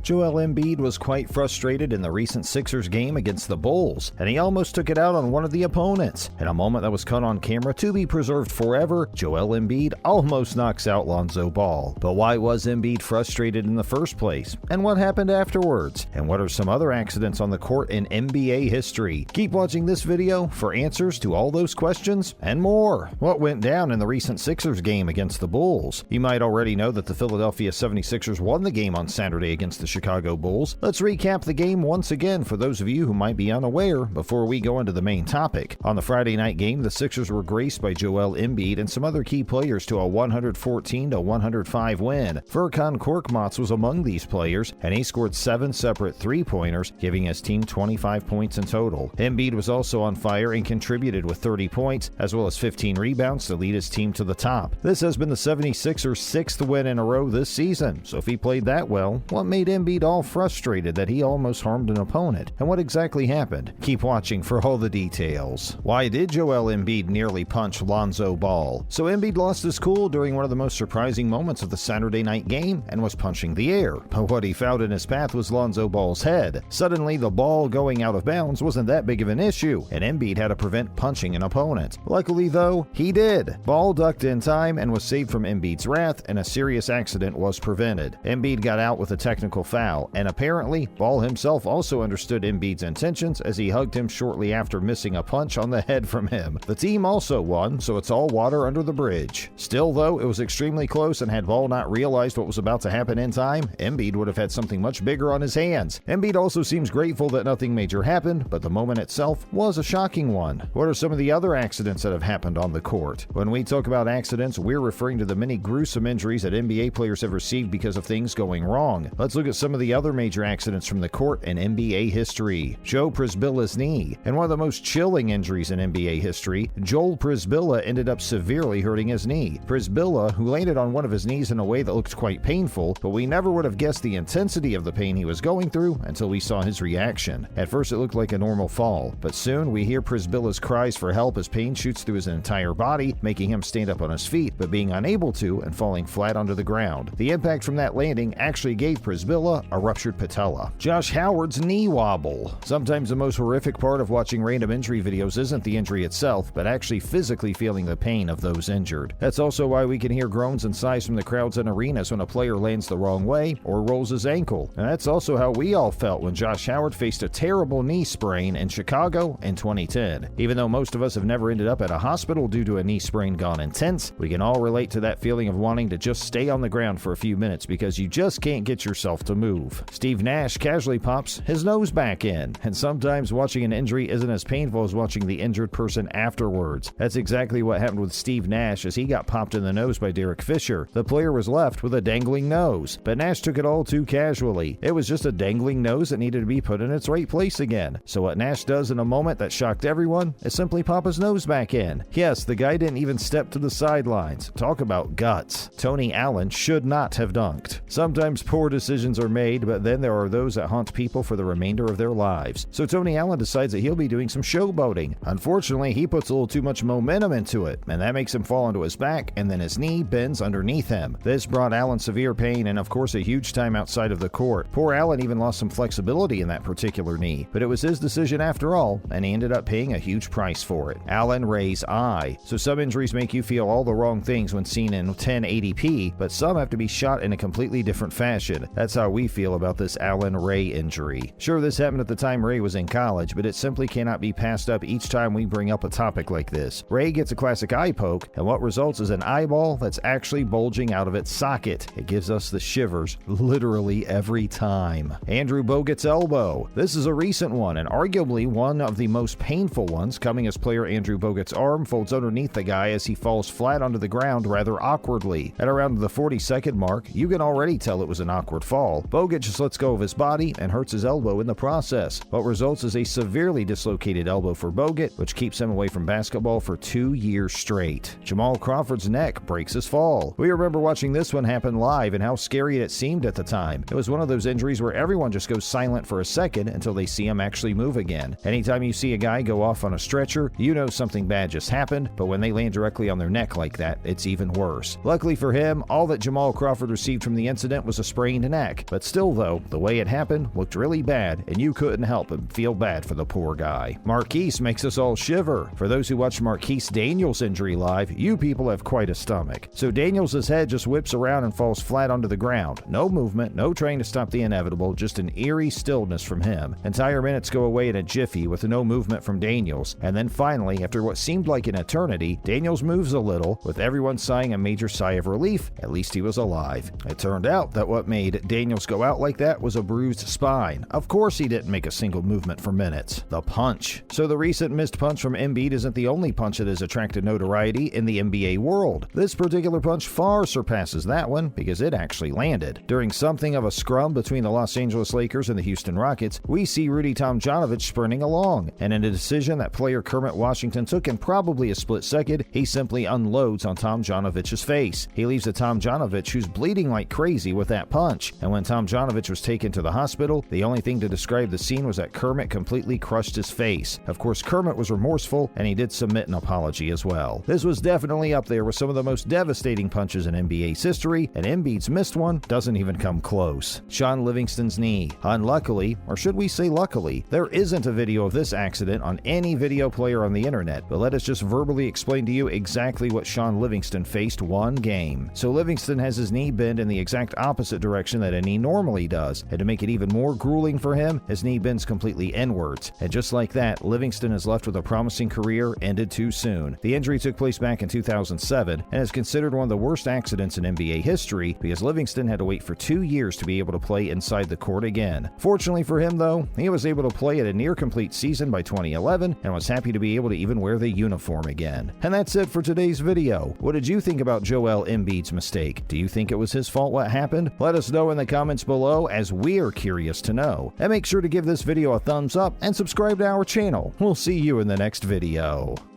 Joel Embiid was quite frustrated in the recent Sixers game against the Bulls, and he almost took it out on one of the opponents. In a moment that was caught on camera to be preserved forever, Joel Embiid almost knocks out Lonzo Ball. But why was Embiid frustrated in the first place? And what happened afterwards? And what are some other accidents on the court in NBA history? Keep watching this video for answers to all those questions and more. What went down in the recent Sixers game against the Bulls? You might already know that the Philadelphia 76ers won the game on Saturday against the Chicago Bulls. Let's recap the game once again for those of you who might be unaware before we go into the main topic. On the Friday night game, the Sixers were graced by Joel Embiid and some other key players to a 114-105 win. Furkan Korkmaz was among these players, and he scored 7 separate three-pointers, giving his team 25 points in total. Embiid was also on fire and contributed with 30 points, as well as 15 rebounds to lead his team to the top. This has been the 76ers' 6th win in a row this season, so if he played that well, what made Embiid all frustrated that he almost harmed an opponent? And what exactly happened? Keep watching for all the details. Why did Joel Embiid nearly punch Lonzo Ball? So Embiid lost his cool during one of the most surprising moments of the Saturday night game and was punching the air. But what he found in his path was Lonzo Ball's head. Suddenly, the ball going out of bounds wasn't that big of an issue, and Embiid had to prevent punching an opponent. Luckily, though, he did. Ball ducked in time and was saved from Embiid's wrath, and a serious accident was prevented. Embiid got out with a technical foul, and apparently, Ball himself also understood Embiid's intentions as he hugged him shortly after missing a punch on the head from him. The team also won, so it's all water under the bridge. Still, though, it was extremely close, and had Ball not realized what was about to happen in time, Embiid would have had something much bigger on his hands. Embiid also seems grateful that nothing major happened, but the moment itself was a shocking one. What are some of the other accidents that have happened on the court? When we talk about accidents, we're referring to the many gruesome injuries that NBA players have received because of things going wrong. Let's look at some of the other major accidents from the court in NBA history. Joe Przybyl's knee. And one of the most chilling injuries in NBA history, Joel Przybilla ended up severely hurting his knee. Przybyla, who landed on one of his knees in a way that looked quite painful, but we never would have guessed the intensity of the pain he was going through until we saw his reaction. At first it looked like a normal fall, but soon we hear Przybyla's cries for help as pain shoots through his entire body, making him stand up on his feet, but being unable to and falling flat onto the ground. The impact from that landing actually gave Przybyla a ruptured patella. Josh Howard's knee wobble. Sometimes the most horrific part of watching random injury videos isn't the injury itself, but actually physically feeling the pain of those injured. That's also why we can hear groans and sighs from the crowds in arenas when a player lands the wrong way or rolls his ankle. And that's also how we all felt when Josh Howard faced a terrible knee sprain in Chicago in 2010. Even though most of us have never ended up at a hospital due to a knee sprain gone intense, we can all relate to that feeling of wanting to just stay on the ground for a few minutes because you just can't get yourself to move. Steve Nash casually pops his nose back in, and sometimes watching an injury isn't as painful as watching the injured person afterwards. That's exactly what happened with Steve Nash as he got popped in the nose by Derek Fisher. The player was left with a dangling nose, but Nash took it all too casually. It was just a dangling nose that needed to be put in its right place again. So what Nash does in a moment that shocked everyone is simply pop his nose back in. Yes, the guy didn't even step to the sidelines. Talk about guts. Tony Allen should not have dunked. Sometimes poor decisions are made, but then there are those that haunt people for the remainder of their lives. So Tony Allen decides that he'll be doing some showboating. Unfortunately, he puts a little too much momentum into it, and that makes him fall onto his back, and then his knee bends underneath him. This brought Allen severe pain and of course a huge time outside of the court. Poor Allen even lost some flexibility in that particular knee, but it was his decision after all, and he ended up paying a huge price for it. Allen Ray's eye. So some injuries make you feel all the wrong things when seen in 1080p, but some have to be shot in a completely different fashion. That's how we feel about this Allen Ray injury. Sure, this happened at the time Ray was in college, but it simply cannot be passed up each time we bring up a topic like this. Ray gets a classic eye poke, and what results is an eyeball that's actually bulging out of its socket. It gives us the shivers literally every time. Andrew Bogut's elbow. This is a recent one, and arguably one of the most painful ones, coming as player Andrew Bogut's arm folds underneath the guy as he falls flat onto the ground rather awkwardly. At around the 40-second mark, you can already tell it was an awkward fall. Bogut just lets go of his body and hurts his elbow in the process. What results is a severely dislocated elbow for Bogut, which keeps him away from basketball for 2 years straight. Jamal Crawford's neck breaks his fall. We remember watching this one happen live and how scary it seemed at the time. It was one of those injuries where everyone just goes silent for a second until they see him actually move again. Anytime you see a guy go off on a stretcher, you know something bad just happened, but when they land directly on their neck like that, it's even worse. Luckily for him, all that Jamal Crawford received from the incident was a sprained neck, But still though, the way it happened looked really bad, and you couldn't help but feel bad for the poor guy. Marquise makes us all shiver. For those who watched Marquise Daniels' injury live, you people have quite a stomach. So Daniels' head just whips around and falls flat onto the ground. No movement, no trying to stop the inevitable, just an eerie stillness from him. Entire minutes go away in a jiffy with no movement from Daniels, and then finally, after what seemed like an eternity, Daniels moves a little, with everyone sighing a major sigh of relief. At least he was alive. It turned out that what made Daniels go out like that was a bruised spine. Of course he didn't make a single movement for minutes. The punch. So the recent missed punch from Embiid isn't the only punch that has attracted notoriety in the NBA world. This particular punch far surpasses that one because it actually landed. During something of a scrum between the Los Angeles Lakers and the Houston Rockets, we see Rudy Tomjanovich sprinting along, and in a decision that player Kermit Washington took in probably a split second, he simply unloads on Tomjanovich's face. He leaves a Tomjanovich who's bleeding like crazy with that punch, and when Tomjanovich was taken to the hospital, the only thing to describe the scene was that Kermit completely crushed his face. Of course, Kermit was remorseful, and he did submit an apology as well. This was definitely up there with some of the most devastating punches in NBA's history, and Embiid's missed one doesn't even come close. Shaun Livingston's knee. Unluckily, or should we say luckily, there isn't a video of this accident on any video player on the internet, but let us just verbally explain to you exactly what Shaun Livingston faced one game. So Livingston has his knee bent in the exact opposite direction that a knee normally does, and to make it even more grueling for him, his knee bends completely inwards. And just like that, Livingston is left with a promising career ended too soon. The injury took place back in 2007 and is considered one of the worst accidents in NBA history because Livingston had to wait for 2 years to be able to play inside the court again. Fortunately for him though, he was able to play at a near complete season by 2011 and was happy to be able to even wear the uniform again. And that's it for today's video. What did you think about Joel Embiid's mistake? Do you think it was his fault what happened? Let us know in the comments below, as we're curious to know. And make sure to give this video a thumbs up and subscribe to our channel. We'll see you in the next video.